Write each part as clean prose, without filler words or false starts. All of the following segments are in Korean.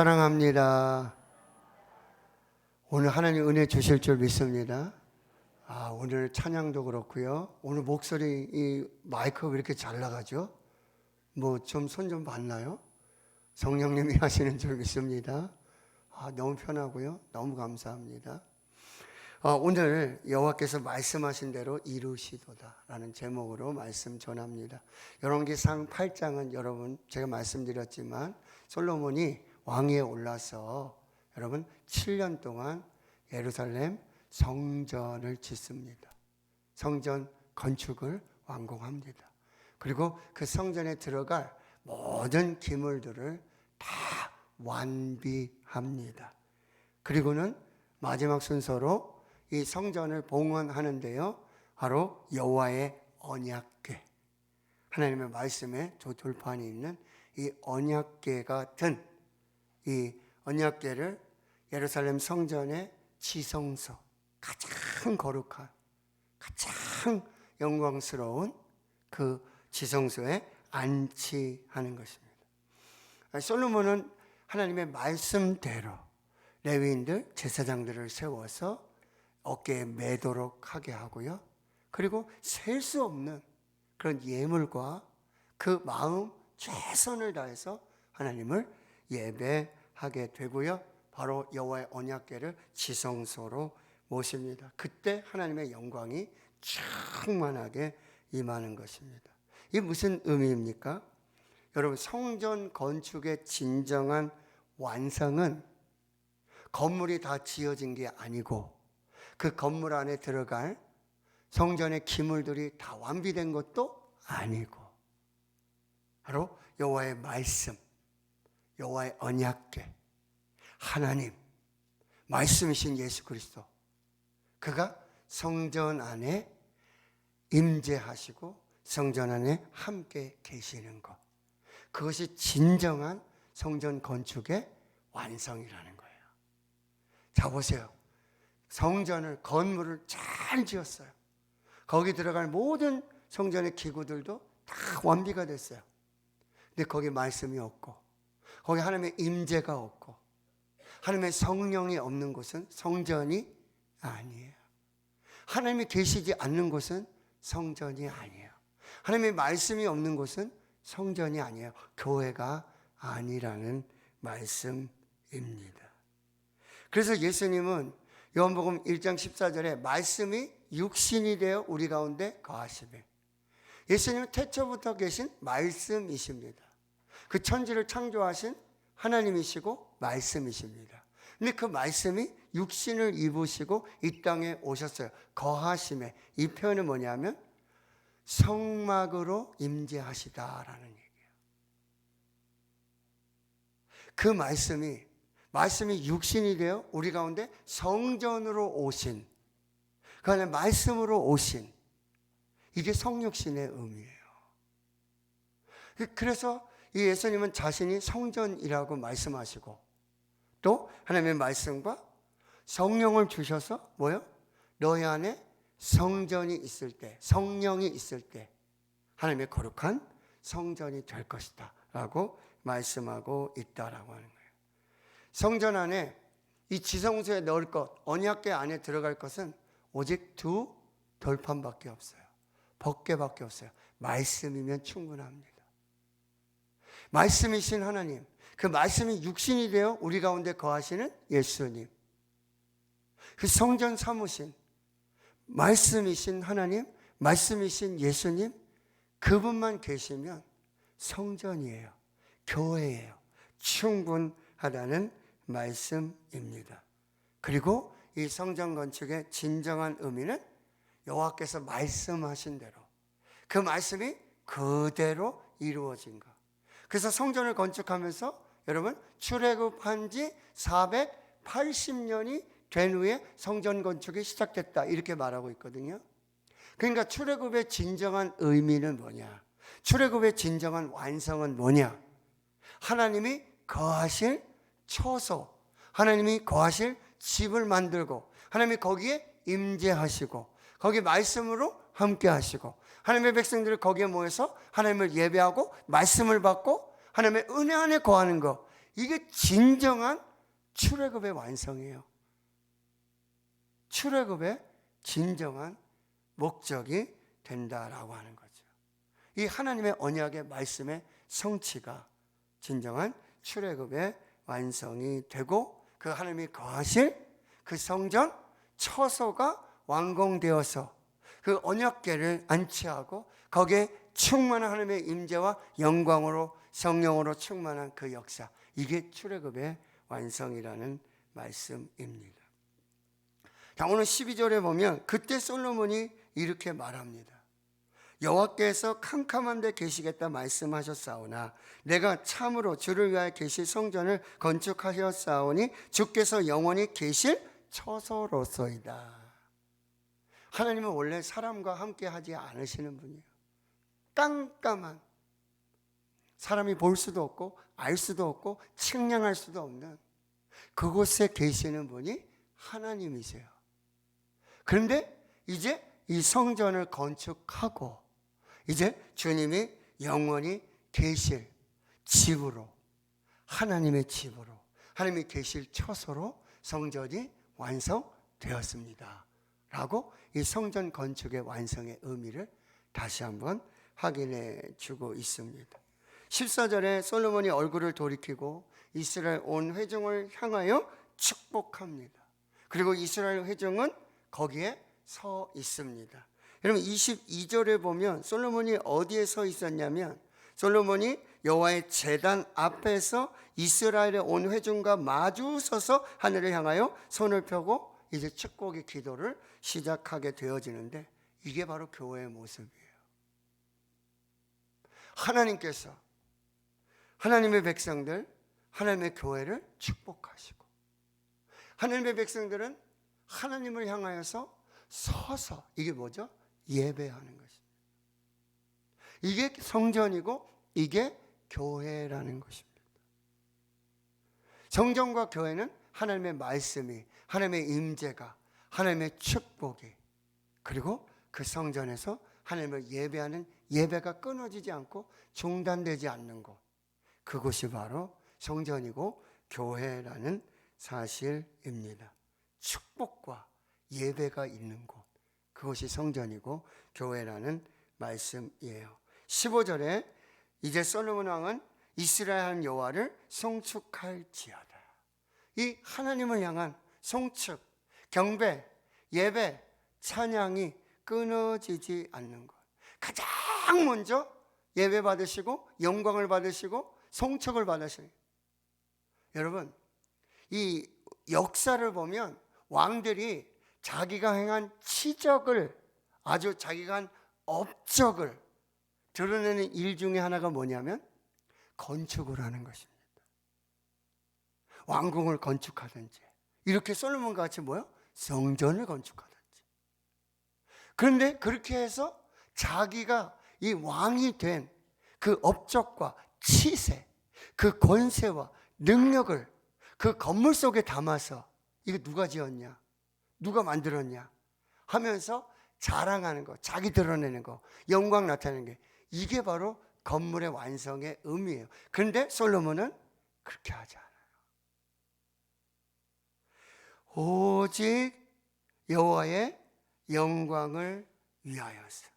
사랑합니다. 오늘 하나님 은혜 주실 줄 믿습니다. 오늘 찬양도 그렇고요. 오늘 목소리 이 마이크가 왜 이렇게 잘 나가죠? 뭐 좀 손 좀 봤나요? 성령님이 하시는 줄 믿습니다. 너무 편하고요. 너무 감사합니다. 오늘 여호와께서 말씀하신 대로 이루시도다 라는 제목으로 말씀 전합니다. 열왕기상 8장은 여러분 제가 말씀드렸지만 솔로몬이 왕위에 올라서 여러분 7년 동안 예루살렘 성전을 짓습니다. 성전 건축을 완공합니다. 그리고 그 성전에 들어갈 모든 기물들을 다 완비합니다. 그리고는 마지막 순서로 이 성전을 봉헌하는데요, 바로 여호와의 언약궤, 하나님의 말씀에 돌판이 있는 이 언약궤가 든 이 언약궤를 예루살렘 성전의 지성소, 가장 거룩한, 가장 영광스러운 그 지성소에 안치하는 것입니다. 솔로몬은 하나님의 말씀대로 레위인들, 제사장들을 세워서 어깨에 매도록 하게 하고요. 그리고 셀 수 없는 그런 예물과 그 마음 최선을 다해서 하나님을 예배하게 되고요. 바로 여호와의 언약궤를 지성소로 모십니다. 그때 하나님의 영광이 충만하게 임하는 것입니다. 이게 무슨 의미입니까? 여러분, 성전 건축의 진정한 완성은 건물이 다 지어진 게 아니고 그 건물 안에 들어갈 성전의 기물들이 다 완비된 것도 아니고 바로 여호와의 말씀, 여호와의 언약궤, 하나님, 말씀이신 예수 그리스도, 그가 성전 안에 임재하시고 성전 안에 함께 계시는 것, 그것이 진정한 성전 건축의 완성이라는 거예요. 자, 보세요. 성전을, 건물을 잘 지었어요. 거기 들어갈 모든 성전의 기구들도 다 완비가 됐어요. 근데 거기 말씀이 없고, 거기 하나님의 임재가 없고, 하나님의 성령이 없는 곳은 성전이 아니에요. 하나님이 계시지 않는 곳은 성전이 아니에요. 하나님의 말씀이 없는 곳은 성전이 아니에요. 교회가 아니라는 말씀입니다. 그래서 예수님은 요한복음 1장 14절에 말씀이 육신이 되어 우리 가운데 거하시매, 예수님은 태초부터 계신 말씀이십니다. 그 천지를 창조하신 하나님이시고 말씀이십니다. 근데 그 말씀이 육신을 입으시고 이 땅에 오셨어요. 거하심에, 이 표현은 뭐냐면 성막으로 임재하시다라는 얘기예요. 그 말씀이 육신이 되어 우리 가운데 성전으로 오신, 그 안에 말씀으로 오신, 이게 성육신의 의미예요. 그래서 이 예수님은 자신이 성전이라고 말씀하시고 또 하나님의 말씀과 성령을 주셔서 뭐요? 너희 안에 성전이 있을 때, 성령이 있을 때 하나님의 거룩한 성전이 될 것이다 라고 말씀하고 있다라고 하는 거예요. 성전 안에 이 지성소에 넣을 것, 언약궤 안에 들어갈 것은 오직 두 돌판밖에 없어요. 법궤밖에 없어요. 말씀이면 충분합니다. 말씀이신 하나님, 그 말씀이 육신이 되어 우리 가운데 거하시는 예수님, 그 성전 삼으신 말씀이신 하나님, 말씀이신 예수님, 그분만 계시면 성전이에요. 교회예요. 충분하다는 말씀입니다. 그리고 이 성전 건축의 진정한 의미는 여호와께서 말씀하신 대로 그 말씀이 그대로 이루어진 것. 그래서 성전을 건축하면서 여러분 출애굽한 지 480년이 된 후에 성전 건축이 시작됐다 이렇게 말하고 있거든요. 그러니까 출애굽의 진정한 의미는 뭐냐? 출애굽의 진정한 완성은 뭐냐? 하나님이 거하실 처소, 하나님이 거하실 집을 만들고 하나님이 거기에 임재하시고 거기 말씀으로 함께 하시고 하나님의 백성들을 거기에 모여서 하나님을 예배하고 말씀을 받고 하나님의 은혜 안에 거하는 것, 이게 진정한 출애굽의 완성이에요. 출애굽의 진정한 목적이 된다라고 하는 거죠. 이 하나님의 언약의 말씀의 성취가 진정한 출애굽의 완성이 되고, 그 하나님이 거하실 그 성전 처소가 완공되어서 그 언약궤를 안치하고 거기에 충만한 하나님의 임재와 영광으로 성령으로 충만한 그 역사, 이게 출애굽의 완성이라는 말씀입니다. 자, 오늘 12절에 보면 그때 솔로몬이 이렇게 말합니다. 여호와께서 캄캄한 데 계시겠다 말씀하셨사오나 내가 참으로 주를 위하여 계실 성전을 건축하셨사오니 주께서 영원히 계실 처소로소이다. 하나님은 원래 사람과 함께 하지 않으시는 분이에요. 깜깜한, 사람이 볼 수도 없고 알 수도 없고 측량할 수도 없는 그곳에 계시는 분이 하나님이세요. 그런데 이제 이 성전을 건축하고 이제 주님이 영원히 계실 집으로, 하나님의 집으로, 하나님이 계실 처소로 성전이 완성되었습니다 라고 이 성전 건축의 완성의 의미를 다시 한번 확인해 주고 있습니다. 14절에 솔로몬이 얼굴을 돌이키고 이스라엘 온 회중을 향하여 축복합니다. 그리고 이스라엘 회중은 거기에 서 있습니다. 여러분 22절에 보면 솔로몬이 어디에 서 있었냐면, 솔로몬이 여호와의 제단 앞에서 이스라엘의 온 회중과 마주 서서 하늘을 향하여 손을 펴고 이제 축복의 기도를 시작하게 되어지는데, 이게 바로 교회의 모습이에요. 하나님께서 하나님의 백성들, 하나님의 교회를 축복하시고, 하나님의 백성들은 하나님을 향하여서 서서, 이게 뭐죠? 예배하는 것입니다. 이게 성전이고 이게 교회라는 것입니다. 성전과 교회는 하나님의 말씀이, 하나님의 임재가, 하나님의 축복이, 그리고 그 성전에서 하나님을 예배하는 예배가 끊어지지 않고 중단되지 않는 곳, 그곳이 바로 성전이고 교회라는 사실입니다. 축복과 예배가 있는 곳, 그것이 성전이고 교회라는 말씀이에요. 15절에 이제 솔로몬 왕은 이스라엘 여호와를 송축할지어다. 이 하나님을 향한 송축, 경배, 예배, 찬양이 끊어지지 않는 것, 가장 먼저 예배 받으시고 영광을 받으시고 송축을 받으시는, 여러분 이 역사를 보면 왕들이 자기가 행한 치적을, 아주 자기가 한 업적을 드러내는 일 중에 하나가 뭐냐면 건축을 하는 것입니다. 왕궁을 건축하든지, 이렇게 솔로몬과 같이 뭐요? 성전을 건축하든지. 그런데 그렇게 해서 자기가 이 왕이 된 그 업적과 치세, 그 권세와 능력을 그 건물 속에 담아서, 이거 누가 지었냐, 누가 만들었냐 하면서 자랑하는 거, 자기 드러내는 거, 영광 나타내는 게, 이게 바로 건물의 완성의 의미예요. 그런데 솔로몬은 그렇게 하지 않아요. 오직 여호와의 영광을 위하여서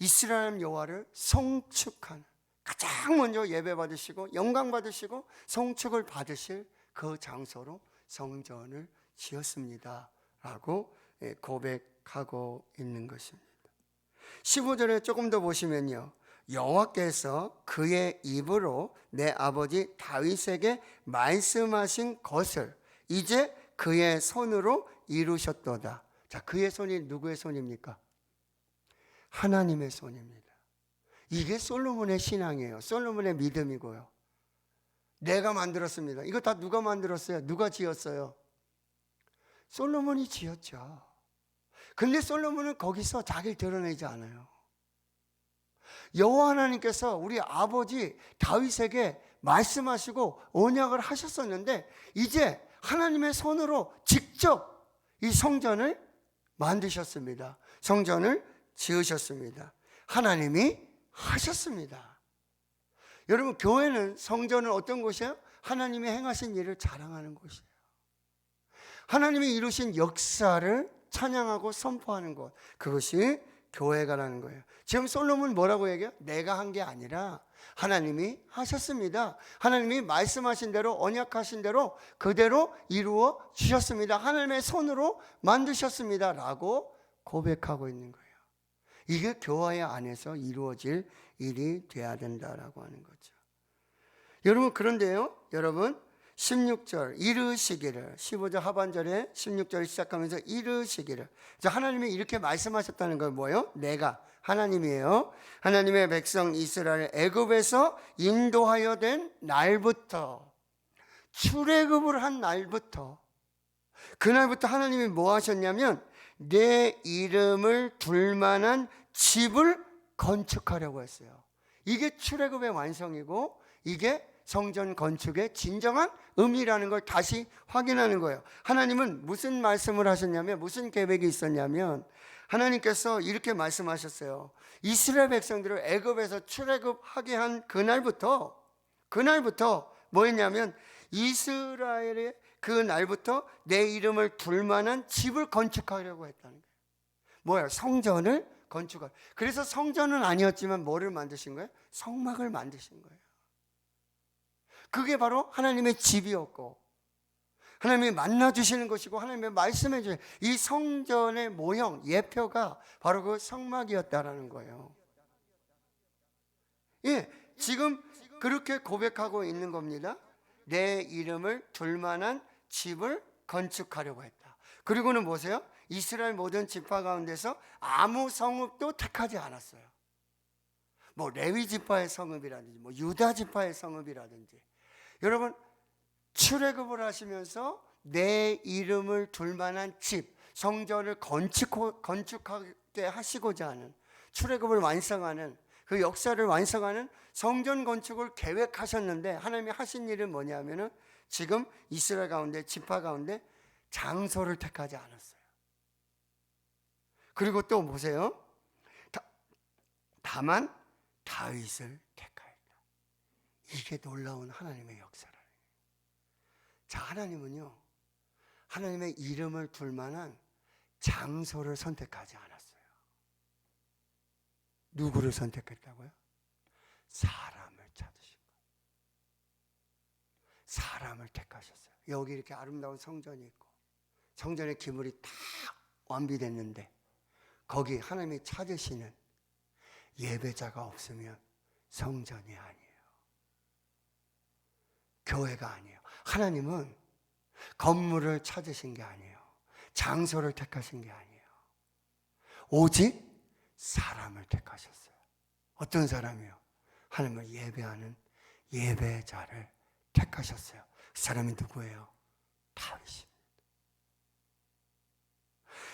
이스라엘 여호와를 송축하는, 가장 먼저 예배 받으시고 영광 받으시고 송축을 받으실 그 장소로 성전을 지었습니다 라고 고백하고 있는 것입니다. 15절에 조금 더 보시면요, 여호와께서 그의 입으로 내 아버지 다윗에게 말씀하신 것을 이제 그의 손으로 이루셨도다. 자, 그의 손이 누구의 손입니까? 하나님의 손입니다. 이게 솔로몬의 신앙이에요. 솔로몬의 믿음이고요. 내가 만들었습니다. 이거 다 누가 만들었어요? 누가 지었어요? 솔로몬이 지었죠. 근데 솔로몬은 거기서 자기를 드러내지 않아요. 여호와 하나님께서 우리 아버지 다윗에게 말씀하시고 언약을 하셨었는데, 이제 하나님의 손으로 직접 이 성전을 만드셨습니다. 성전을 지으셨습니다. 하나님이 하셨습니다. 여러분, 교회는, 성전은 어떤 곳이에요? 하나님이 행하신 일을 자랑하는 곳이에요. 하나님이 이루신 역사를 찬양하고 선포하는 곳, 그것이 교회가라는 거예요. 지금 솔로몬 뭐라고 얘기해요? 내가 한 게 아니라 하나님이 하셨습니다. 하나님이 말씀하신 대로, 언약하신 대로 그대로 이루어 주셨습니다. 하나님의 손으로 만드셨습니다 라고 고백하고 있는 거예요. 이게 교회 안에서 이루어질 일이 돼야 된다라고 하는 거죠. 여러분, 그런데요, 여러분 16절 이르시기를, 15절 하반절에 16절 시작하면서 이르시기를, 하나님이 이렇게 말씀하셨다는 건 뭐예요? 내가 하나님이에요. 하나님의 백성 이스라엘 애굽에서 인도하여 된 날부터, 출애굽을 한 날부터, 그날부터 하나님이 뭐 하셨냐면 내 이름을 둘 만한 집을 건축하려고 했어요. 이게 출애굽의 완성이고 이게 성전 건축의 진정한 의미라는 걸 다시 확인하는 거예요. 하나님은 무슨 말씀을 하셨냐면, 무슨 계획이 있었냐면, 하나님께서 이렇게 말씀하셨어요. 이스라엘 백성들을 애굽에서 출애굽하게 한 그날부터 뭐 했냐면, 이스라엘의 그 날부터 내 이름을 둘 만한 집을 건축하려고 했다는 거예요. 뭐예요? 성전을 건축하려. 그래서 성전은 아니었지만 뭐를 만드신 거예요? 성막을 만드신 거예요. 그게 바로 하나님의 집이었고, 하나님이 만나주시는 것이고, 하나님의 말씀해 주시는 이 성전의 모형, 예표가 바로 그 성막이었다라는 거예요. 예, 지금 그렇게 고백하고 있는 겁니다. 내 이름을 둘 만한 집을 건축하려고 했다. 그리고는 보세요. 이스라엘 모든 지파 가운데서 아무 성읍도 택하지 않았어요. 뭐 레위 지파의 성읍이라든지, 뭐 유다 지파의 성읍이라든지. 여러분, 출애굽을 하시면서 내 이름을 둘 만한 집, 성전을 건축하게 하시고자 하는, 출애굽을 완성하는, 그 역사를 완성하는 성전 건축을 계획하셨는데, 하나님이 하신 일은 뭐냐면은 지금 이스라엘 가운데, 지파 가운데 장소를 택하지 않았어요. 그리고 또 보세요. 다만 다윗을 택하였다. 이게 놀라운 하나님의 역사라는 거예요. 자, 하나님은요, 하나님의 이름을 둘 만한 장소를 선택하지 않았어요. 누구를 선택했다고요? 사람을 찾으신 거예요. 사람을 택하셨어요. 여기 이렇게 아름다운 성전이 있고 성전의 기물이 다 완비됐는데 거기 하나님이 찾으시는 예배자가 없으면 성전이 아니에요. 교회가 아니에요. 하나님은 건물을 찾으신 게 아니에요. 장소를 택하신 게 아니에요. 오직 사람을 택하셨어요. 어떤 사람이요? 하나님을 예배하는 예배자를 택하셨어요. 그 사람이 누구예요? 다윗입니다.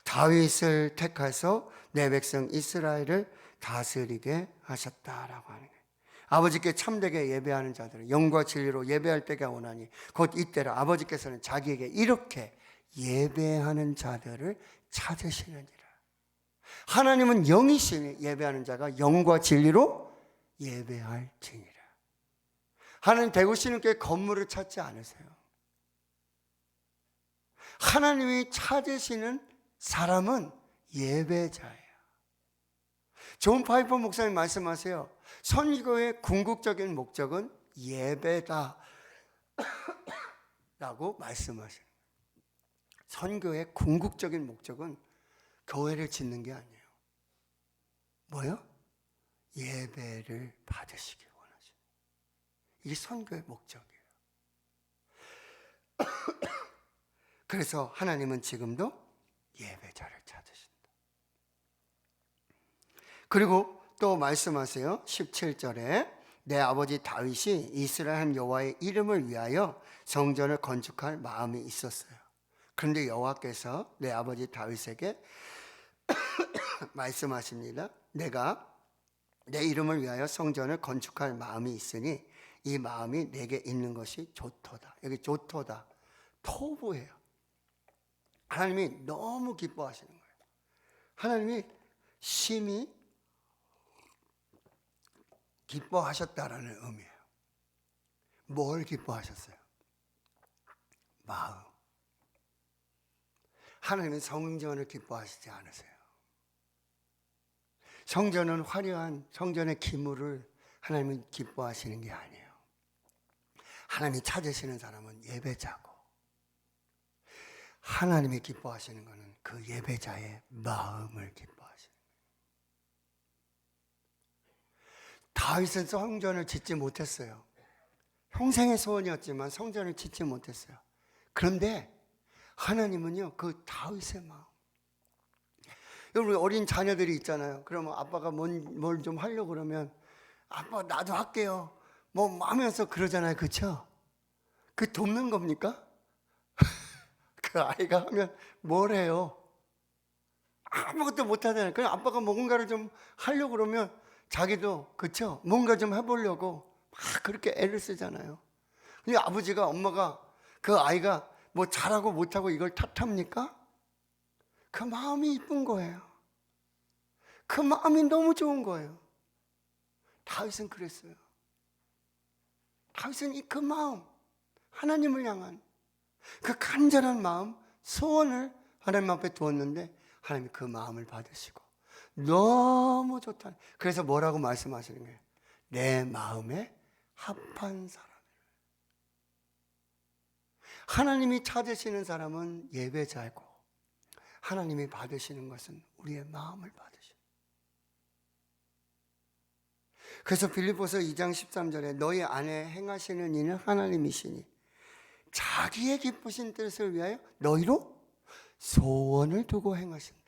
다윗을 택해서 내 백성 이스라엘을 다스리게 하셨다라고 하는 거예요. 아버지께 참되게 예배하는 자들은 영과 진리로 예배할 때가 오나니 곧 이때라 아버지께서는 자기에게 이렇게 예배하는 자들을 찾으시느니라. 하나님은 영이시니 예배하는 자가 영과 진리로 예배할지니라. 하나님 되고시는 게 건물을 찾지 않으세요. 하나님이 찾으시는 사람은 예배자예요. 존 파이퍼 목사님 말씀하세요. 선교의 궁극적인 목적은 예배다 라고 말씀하세요. 선교의 궁극적인 목적은 교회를 짓는 게 아니에요. 뭐요? 예배를 받으시길 원하시는. 이게 선교의 목적이에요. 그래서 하나님은 지금도 예배자를 찾으신다. 그리고 또 말씀하세요. 17절에 내 아버지 다윗이 이스라엘 여호와의 이름을 위하여 성전을 건축할 마음이 있었어요. 그런데 여호와께서 내 아버지 다윗에게 말씀하십니다. 내가 내 이름을 위하여 성전을 건축할 마음이 있으니 이 마음이 내게 있는 것이 좋도다. 여기 좋도다. 토부예요. 하나님이 너무 기뻐하시는 거예요. 하나님이 심히 기뻐하셨다라는 의미예요. 뭘 기뻐하셨어요? 마음. 하나님은 성전을 기뻐하시지 않으세요. 성전은 화려한 성전의 기물을 하나님은 기뻐하시는 게 아니에요. 하나님이 찾으시는 사람은 예배자고, 하나님이 기뻐하시는 것은 그 예배자의 마음을 기뻐하시는 거예요. 다윗은 성전을 짓지 못했어요. 평생의 소원이었지만 성전을 짓지 못했어요. 그런데 하나님은요, 그 다윗의 마음. 여러분, 어린 자녀들이 있잖아요. 그러면 아빠가 뭘 좀 하려고 그러면 아빠 나도 할게요 뭐 하면서 그러잖아요. 그렇죠? 그 돕는 겁니까? 그 아이가 하면 뭘 해요? 아무것도 못 하잖아요. 그냥 아빠가 뭔가를 좀 하려고 그러면 자기도, 그렇죠? 뭔가 좀 해보려고 막 그렇게 애를 쓰잖아요. 근데 아버지가, 엄마가 그 아이가 뭐 잘하고 못하고 이걸 탓합니까? 그 마음이 이쁜 거예요. 그 마음이 너무 좋은 거예요. 다윗은 그랬어요. 다윗은 그 마음, 하나님을 향한 그 간절한 마음, 소원을 하나님 앞에 두었는데 하나님이 그 마음을 받으시고 너무 좋다. 그래서 뭐라고 말씀하시는 거예요? 내 마음에 합한 사람. 하나님이 찾으시는 사람은 예배자이고, 하나님이 받으시는 것은 우리의 마음을 받으시는. 그래서 빌립보서 2장 13절에 너희 안에 행하시는 이는 하나님이시니 자기의 기쁘신 뜻을 위하여 너희로 소원을 두고 행하신다.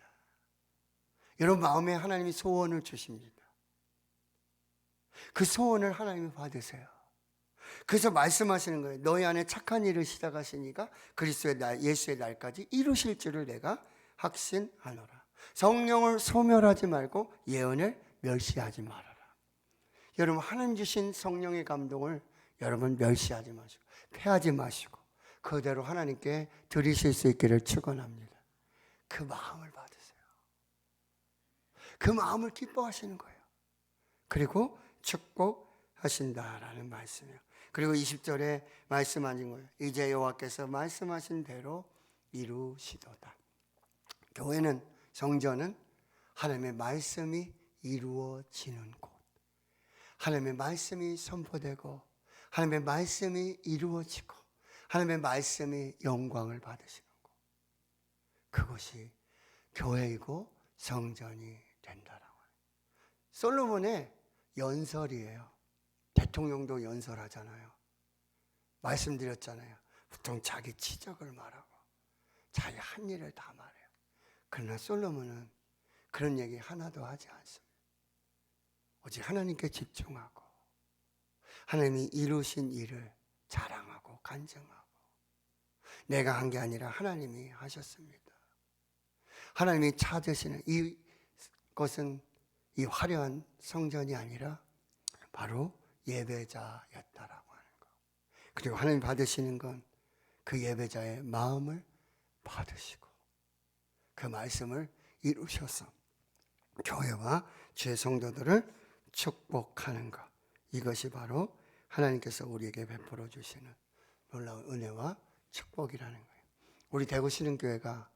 여러분 마음에 하나님이 소원을 주십니다. 그 소원을 하나님이 받으세요. 그래서 말씀하시는 거예요. 너희 안에 착한 일을 시작하시니까 그리스도의 날, 예수의 날까지 이루실 줄을 내가 확신하노라. 성령을 소멸하지 말고 예언을 멸시하지 말아라. 여러분 하나님 주신 성령의 감동을 여러분 멸시하지 마시고 패하지 마시고 그대로 하나님께 드리실 수 있기를 축원합니다. 그 마음을 받으세요. 그 마음을 기뻐하시는 거예요. 그리고 축복하신다라는 말씀이에요. 그리고 20절에 말씀하신 거예요. 이제 여호와께서 말씀하신 대로 이루시도다. 교회는, 성전은 하나님의 말씀이 이루어지는 곳, 하나님의 말씀이 선포되고 하나님의 말씀이 이루어지고 하나님의 말씀이 영광을 받으시는 곳, 그것이 교회이고 성전이 된다라고 해요. 솔로몬의 연설이에요. 대통령도 연설하잖아요. 말씀드렸잖아요. 보통 자기 치적을 말하고 자기 한 일을 다 말해요. 그러나 솔로몬은 그런 얘기 하나도 하지 않습니다. 오직 하나님께 집중하고 하나님이 이루신 일을 자랑하고 간증하고, 내가 한 게 아니라 하나님이 하셨습니다. 하나님이 찾으시는 이것은 이 화려한 성전이 아니라 바로 예배자였다라고 하는 것. 그리고 하나님 받으시는 건 그 예배자의 마음을 받으시고 그 말씀을 이루셔서 교회와 주의 성도들을 축복하는 것. 이것이 바로 하나님께서 우리에게 베풀어 주시는 놀라운 은혜와 축복이라는 거예요. 우리 대구신흥교회가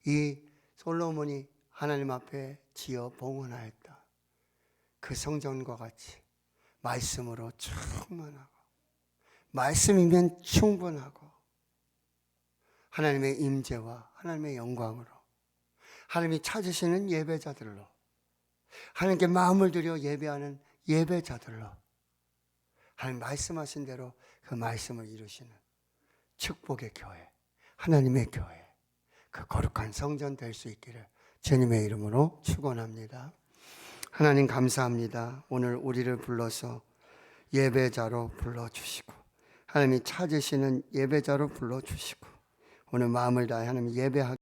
이 솔로몬이 하나님 앞에 지어 봉헌하였다 그 성전과 같이 말씀으로 충만하고 말씀이면 충분하고 하나님의 임재와 하나님의 영광으로 하나님이 찾으시는 예배자들로, 하나님께 마음을 들여 예배하는 예배자들로 하나님 말씀하신 대로 그 말씀을 이루시는 축복의 교회, 하나님의 교회, 그 거룩한 성전 될 수 있기를 주님의 이름으로 축원합니다. 하나님 감사합니다. 오늘 우리를 불러서 예배자로 불러주시고 하나님이 찾으시는 예배자로 불러주시고 오늘 마음을 다해 하나님 예배하게